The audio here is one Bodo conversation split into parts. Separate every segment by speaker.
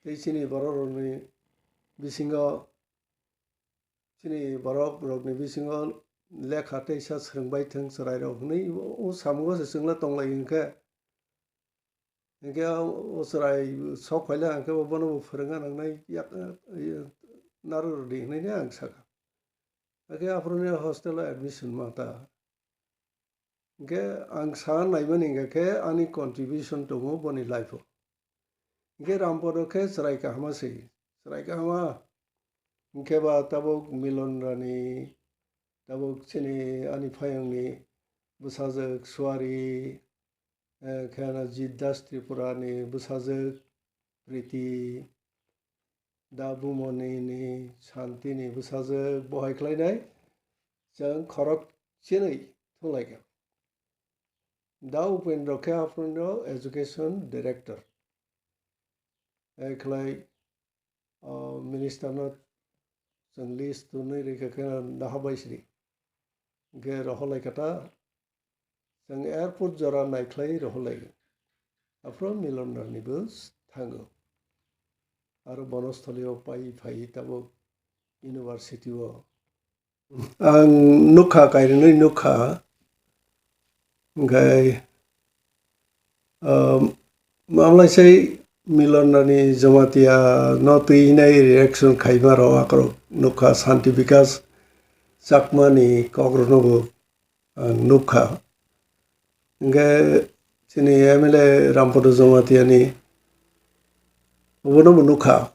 Speaker 1: Chini Boroni Bisingo Chini Borok Rogni Bisingo Lekate Shas Hungbaitang Sarairo, O Samuas a similar tongue like Osarai Sokwala and Kabano Ferangan and Yak Naru Ding Saka. Again, after hostel admission mata. Ge angsan naimaning ke any contribution to move on in life. Ge rampodo ke serai kahama sih. Serai kahama ke ba tabuk milon rani tabuk sini ani payang ni busazak suari kana jidas tripura ni busazak priti dabu moni ni shanti ni busazak bohai klainai jang khorok chinai thulai ka. Da upendro ke afro education director. Eklai minister not sang list to ne reka kana dahabaisri. Ge roholai kata sang airport jara naiklai roholai. Afro milon nibus thango. Aro bonosthalio pai phai tabo university wo. Ang nukha kairunai nukha gai mamlai say Milonani Jamatia not in a reaction Kaimaro Akro Nuka Santi because Sakmani Kogronobo and Nuka Ge Chini Emile Rampodo Jamatiani Wonomu Nuka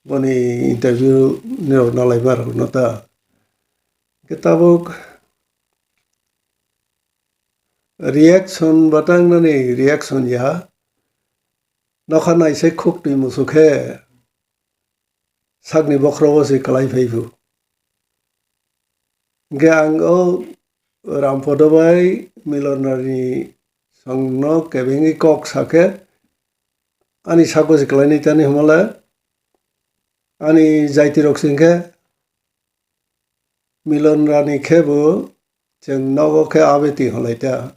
Speaker 1: Boni interview no Nalaibar Nota Getabok reaction Batangani reaction ya Nokhana I say cooked in Musuke Sagni Bokrosi Kalai Faifu Gang o Rampodobai Milonari Songno Kevingi Kok Sake Ani Sakos Klanitani Humala Ani Zaitiroxinke Milon Rani Kebu Jeng Nogoke Abeti Holeta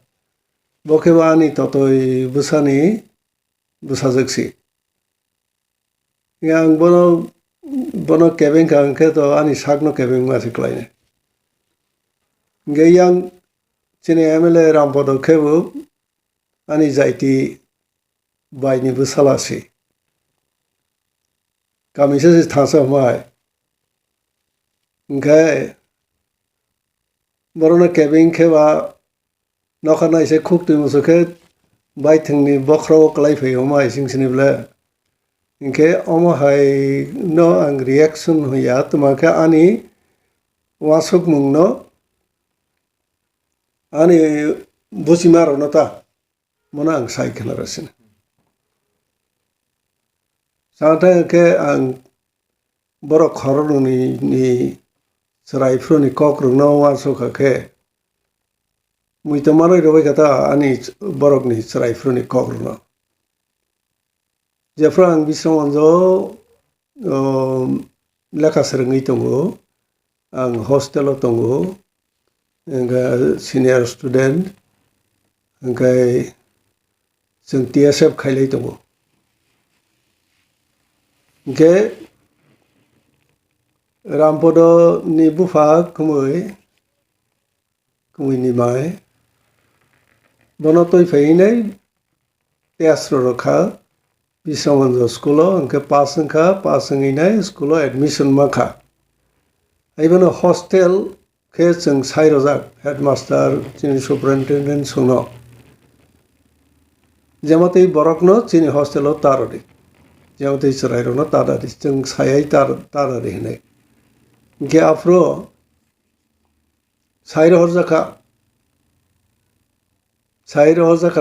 Speaker 1: Bokebani Totoi Busani Busazaksi Yang Bono Kevin Kanketo Ani Sagno Kevin Masikline Gayang Chini Emile Rampodo Kebu Ani Zaiti Baini Busalasi Kamises Tasa Mai Gay Borona Kevin Keva Nokhana I say cooked in Musuket Biting ni Bokro Kalaife Oma Singsinibla Inke Oma Hai no ang reaction Huyat Maka Ani Wasuk Mungno Ani Busimaro Nota Mona ang sai kenarasin. Santa ke ang borok khoronu ni serai fru ni kokrung no waso ke muitamaro robai kata ani borok ni serai fru ni kokrung no. Jafra ang bisonzo leka serengi tongo ang hostelo tongo ang senior student angkai sing TSF khailai tongo. Ge Rampodo ni bufa kumui ni mai bonotoi feinai teasro rokha bisonzo schoolo angke passing inai schoolo admission makha aibono hostel ke sing sairojak headmaster chini superintendent sungno Jamati borokno chini hostelo tarodi Jamati sarairo no taradi sing sayai taradi hinai Ge afro Sairo Horzaka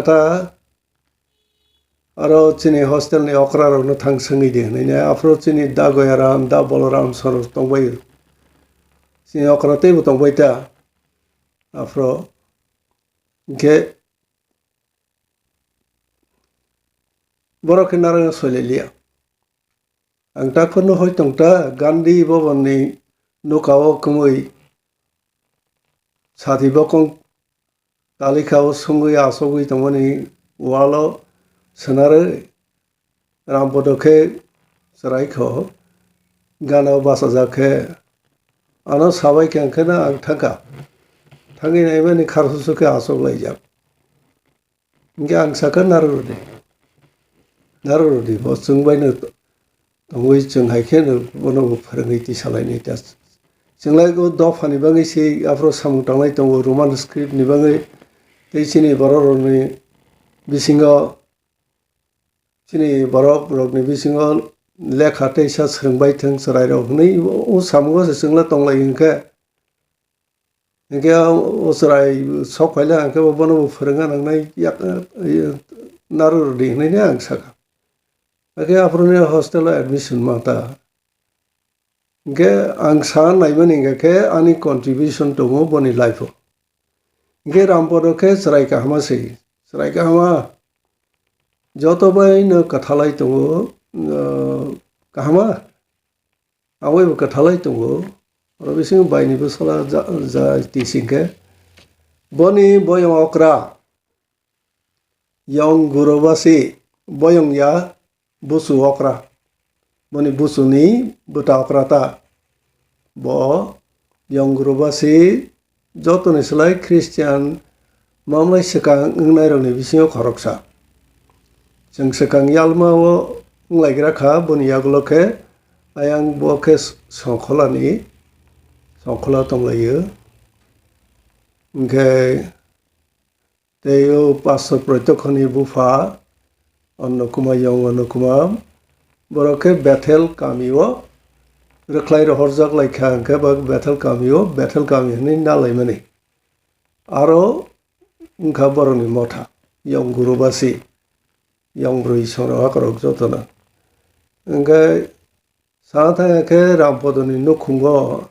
Speaker 1: ta Aro chini hostel ni okra no thang sangi de ne afro chini da goyaram da boloram sor tongbai chini okra te tongbai ta afro ge borok narang solelia angta kono hoi tongta gandhi boboni nukao kumui Sati bokong talikao sungui asogui tongoni walo senare Rampodoke Saraiko Gana Basazake Ano Savai Kankana and Taka Tangin even in Karsuke Aso Laja Gang Saka Narudi was soon by which Haken one of Paraniti Salanitas. Singlago Dof and Ibangisi Afro Samutanite or Roman script Nibangi Tachini Baroni Bisingo Chini Barok Rogni Bisingo Lekate Shas Hungbaitang Saraido Ni O Samuas Singla Tonga Inca Inca Osrai Sokala and Kabono Ferangan and Yak Narudi Niang Saka. Okay, Afronia hostel admission mata. Ge angsan naimaninga ke ani contribution to mo boni life. Ge rampodo ke serai kahama sei. Serai kahama joto bai no kathalai to kahama awai bo kathalai to robising bai ni busala za teaching ke boni boyong okra yong gurobasi boyong ya busu okra boni busu ni buta okra ta bo yong gurobasi joto ni selai Christian mamlai sekang ngnai roni bisingo khoroksa jeng sekang yalma o nglaigra kha boni yagloke ayang boke songkhola tonglayo ngke teo paso protokhoni bufa annokuma yong annokuma borok Bethel kamio reklai horjak laikha ke bak Bethel kami ni nalai mani aro ngka boroni motha yong gurubasi yong brui soro akrok jotona ngka satha ke rampodoni nukhungo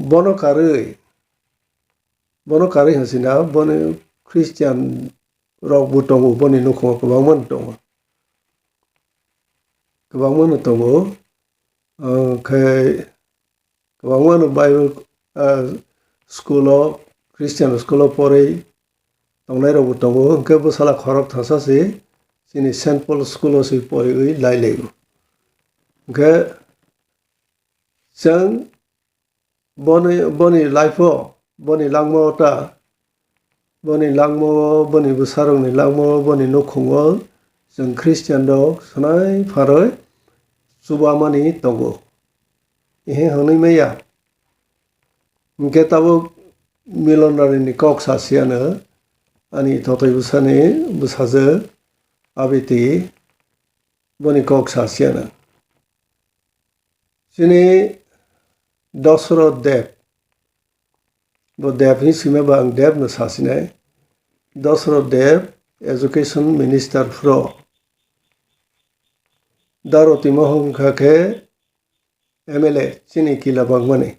Speaker 1: bono kari hasina boni Christian rok butongo boni nukhungo kwbangman tongo kwbangmano tongo khai kwbangmano Bible school Christian school porei tongnai rok tongo hingke bwsala khorok thasasi chini St. Paul school si porei lailaigo hingke jeng boni life boni langmo ta boni bwsarokni langmo boni nukhungo jeng Christian rok swnai pharoi chubamani tongo ihe honoi maya hingke tabo milonari kok sasiano ani thotoi bwsani bwsajak abiti boni kok sasiano chini Dosro Dev bo Dev ni sima bang Dev no sasinai Dosro Dev education minister fro Daroti Mohon Khake MLA chini kila bangmani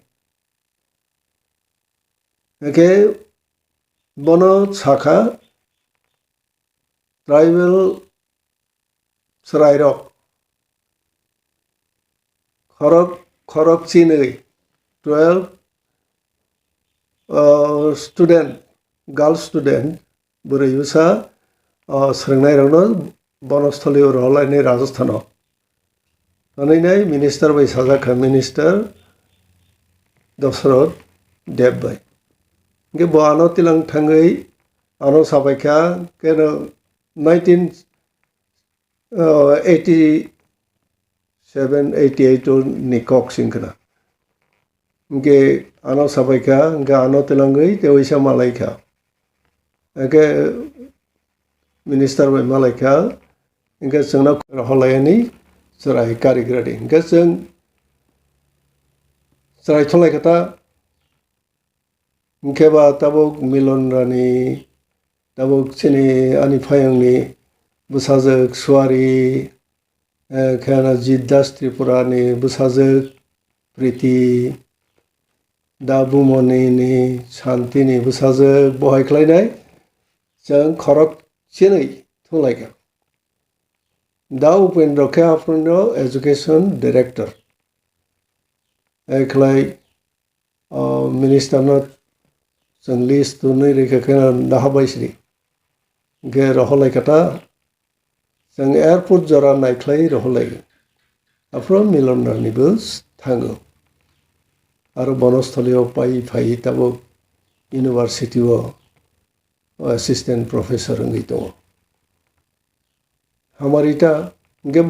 Speaker 1: eke bono sakha tribal srairok khorok chinui 12 student girl student burui usa srengnai rokno bonostoli rohlaini Rajasthano Nainai minister by Sajaka minister Dosro Dev by Ge bo ano tilang thangai ano sabaikha keno 1987-88 ni kok singkana ge ano sabaikha ge ano tilangai teoisa malaikha ge minister by malaikha ge jengna rohlayani Serai karigradi hingke jeng serai tholai kata hingke ba tabuk milonrani tabuk chini ani phayangni bwsajak suwari khana Jiddas Tripurani bwsajak Priti Dabumoni ni Shanti ni bwsajak bohai khlainai jeng khorok chinui thunglaiga Da Upendra Kheafrino Education Director. Eklai Minister not Jeng list to Nirika Nahabaisri. Ge Roholai Kata जों एयारपर्ट जरा नायख्लाय रहलायो आफ्रो मिलननिबो थाङो आरो बनस्थलियाव पाइ ताबो इउनिभार्सिटियाव असिस्टेंट प्रोफेसर होंगै दङ हामारिता गे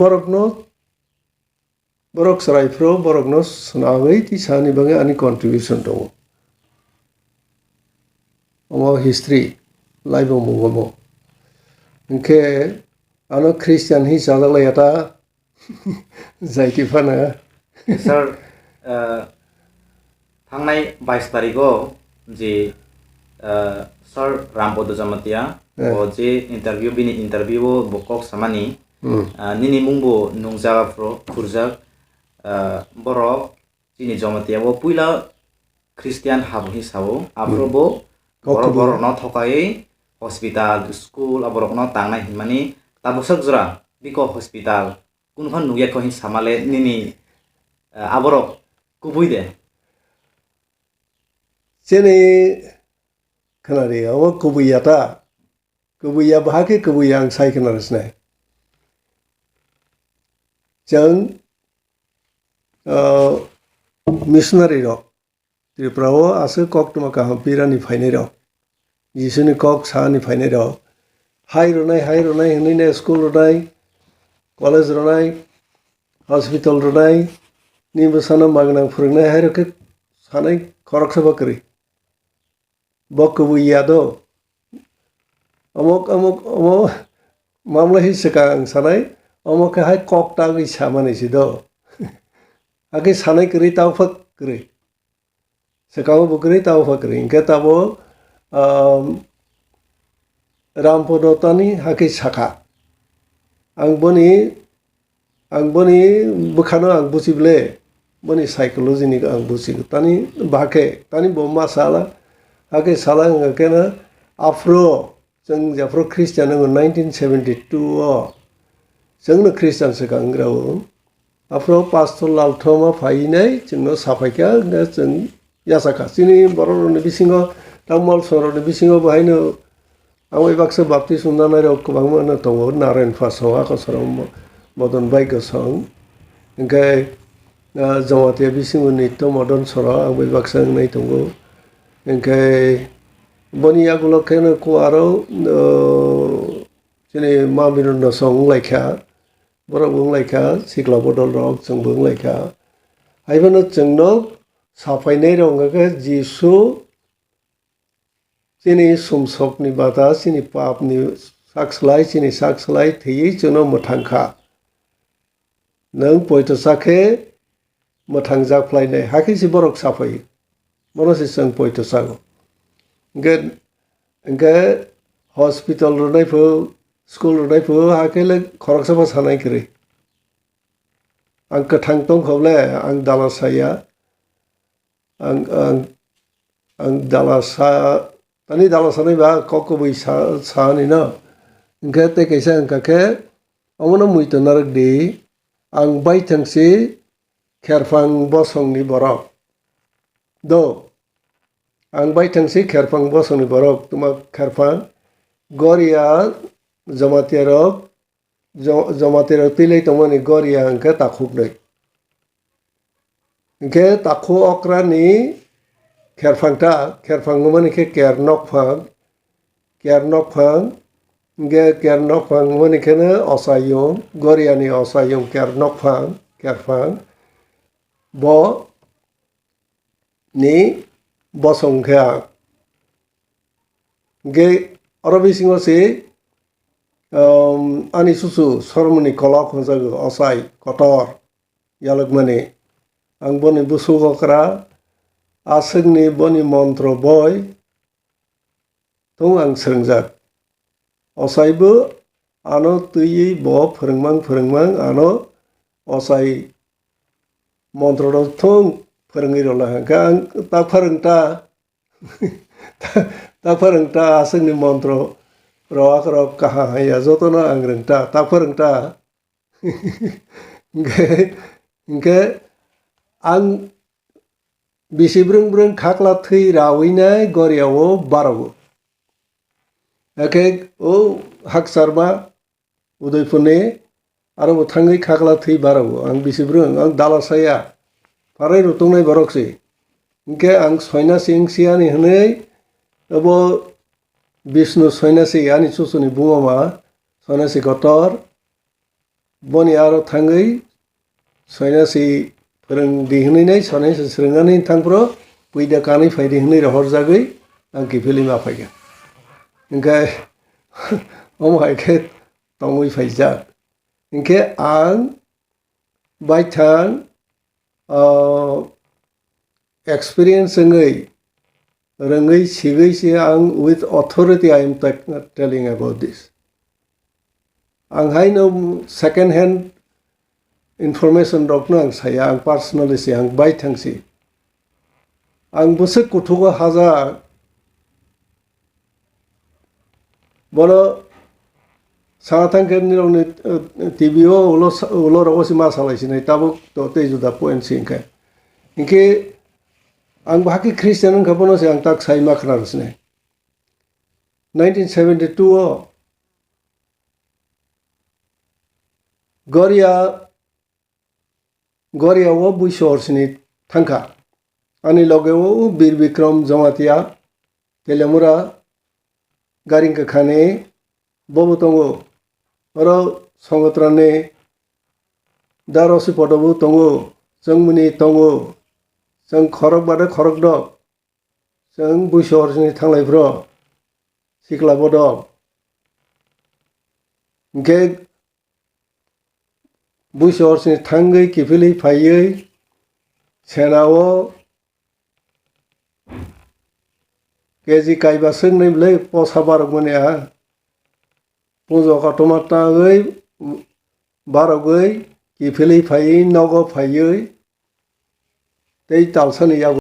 Speaker 1: borok saraifro borok no sunawai ti sani bange ani contribution dong omo history life o mugomo nke ano christian hi sajalai ata जायति फाना
Speaker 2: सर थांनाय 22 तारिखो जे सर रामपद जमातिया ओ जे इंटरव्यू बिनि इंटरव्यू बकक सामानि निनि मुंबो नंजाफ्रो खुरजाक बरक जिनि जमातिया वो पुइला ख्रिस्टियान हाब हिसाबो आफ्रोबो बरक न थकायै हस्पिटाल स्कुल बरक न तांनाय हिमानि ताबसक जरा बिको हस्पिटाल कुनफान नुया को सामाले निनि आबरक कुबुई दे
Speaker 1: जेने खोनारि अ कुबुइयाता कुबुइया बाहाके कुबुइया आं साय खोनारिसने जों मिशनारि रक त्रिपुराव आसो कक तुमाका बिरानि फाइनाय रक जिसुनि कक सानि फाइनाय रक हाय रनाय होनैने स्कुल रनाय कलेज रनाय हस्पिटाल रनाय निबसाना मागनां फोरोंनाय हायरके सानाय खरकसा बाकरि बकबुइया दो अमक मामला हिसका आं सानाय अमक हाय कक तागै सामानैसि दो आगे सानाय करि ताव फक करि सकाव बकरि ताव फक करि इनके ताबो रामपदतानि हाके sakha आं बनि बखानो आं बुजिब्ले बनि साइकोलॉजी आं बुजिगो तानि बाके तानि बम्मा साला हाके साला केना आफ्रो जों जाफ्रो ख्रिस्टियान 1972 जोंनो ख्रिस्टियान सकांग्राव आफ्रो पास्टर लालथमा फाइनाय जोंनो साफायका जों यासाखा जोंनि बर'नि बिसिङाव तामुल सरनि बिसिङाव बाहायनो आं बाक्सा बाप्ति सुननाय रक गोबां माने दङ नारायण फासाव आकसराव मदन बाय गोसं ओंखाय जमातिया बिसिङाव नित्य मदन सरा आं बाक्सा होननाय दङ ओंखाय बनि आगुलकेनो को आरो जेने मामिरन सं लायखा बर' बुंलायखा सिग्ला बदल रक जों बुंलायखा हायबानो जोंनो साफायनाय रंगके जिसु सिनि सुमसकनि बादा सिनि पापनि साक्सलाय थैयै जोंनो मोथांखा नों पयतसाखे मोथां जाफ्लायनाय हाखिसि बरक साफायो मनसि जों पयतसागो ओंखे हस्पिटाल रुनायफो स्कुल रुनायफो हाखेले खरकसाबा सानाय करि आं गोथां दंखौले आं दालासाया आं दालासा तानि दालासानाय बा ककबै सानि न ओंखे ते कैसा ओंखाखे अमनो मुइतो नारक दि आं बायथोंसि खेरफां बसंनि बरक दो आं बायथोंसि खेरफां बसंनि बरक तुमा खेरफां गरिया जमातिया तिलै तमनि गरिया ओंखे ताखुबनै ओंखे ताखु अक्रानि खेरफांता खेरफां माने के केरनकफां ओंखे केरनकफां माने केनो असायं गरियानि असायं खेरफां ब नि बसंख्या ओंखे अरबिसिङावसि ani susu sormoni kolok hojago osai kotor yalogmani ang boni busu gokra asengni boni mantro boy tung ang srengjak osaibo ano tui bo फोरोंमां ano osai mantro ro tung फोरोंङै rola hangka ang ta फोरोंता asengni mantro rok kaha haya jotono ang rengta ta फोरोंता ओंखे आं बिसिब्रों खाख्ला थै रावैनाय गरियाव बारावो एखे ओ हाकसारबा उदयपुरनि आरो थाङै खाग्ला थै बारावो आं बिसिब्रों आं दालासाया फाराय रुतुंनाय बारकसै इनके आं सयनासि इंसियानि हनै अब विष्णु सयनासि आनि सुसुनि बुङामा सयनासि गतर बनि आरो थाङै सयनासि फोरों दिहुननाय सयनासि स्रोंनानै थांप्रो बैदा कानै फायदि हनै रहर जागै आं गिफिलि मा फायगोन इनके अमायके तङै फायजा इनके आं बायथां एक्सपीरियंस रोङै सिगैसि आं with authority I am telling about this. आंहाय नो second hand information रखनो आं साया आं personally से आं बायथांसि आं बसे कुथुगा हाजा बोलो साथांके निरौनि टीवीओ उलो रवसि मा सालायसिनै ताबो तो तेजुदा पॉइंट सिंके इनके आं बाकी ख्रिस्टियान खबनो से आं ताक साइ मा खनारसिनै 1972 गरिया वो बुइसोरसिनि थांखा आनि लगे वो बीर विक्रम जमातिया तेलेमुरा गारिंका खाने बबो तंगो अरो संगत्राने दारोसि पदबो तंगो जोंमुनि तंगो जों खरक बादे खरक दक जों बुइसोरसिनि थांलायफ्रो सिख्ला बदक इनके बुइसोरसिनि थांगै किफिलि फायै सेनावो केजि काइबा सोंनैब्लै पसा बारक मनिया पुजो कटमातागै बारगै किफिलि फायै नगो फायै तै तालसानि यागो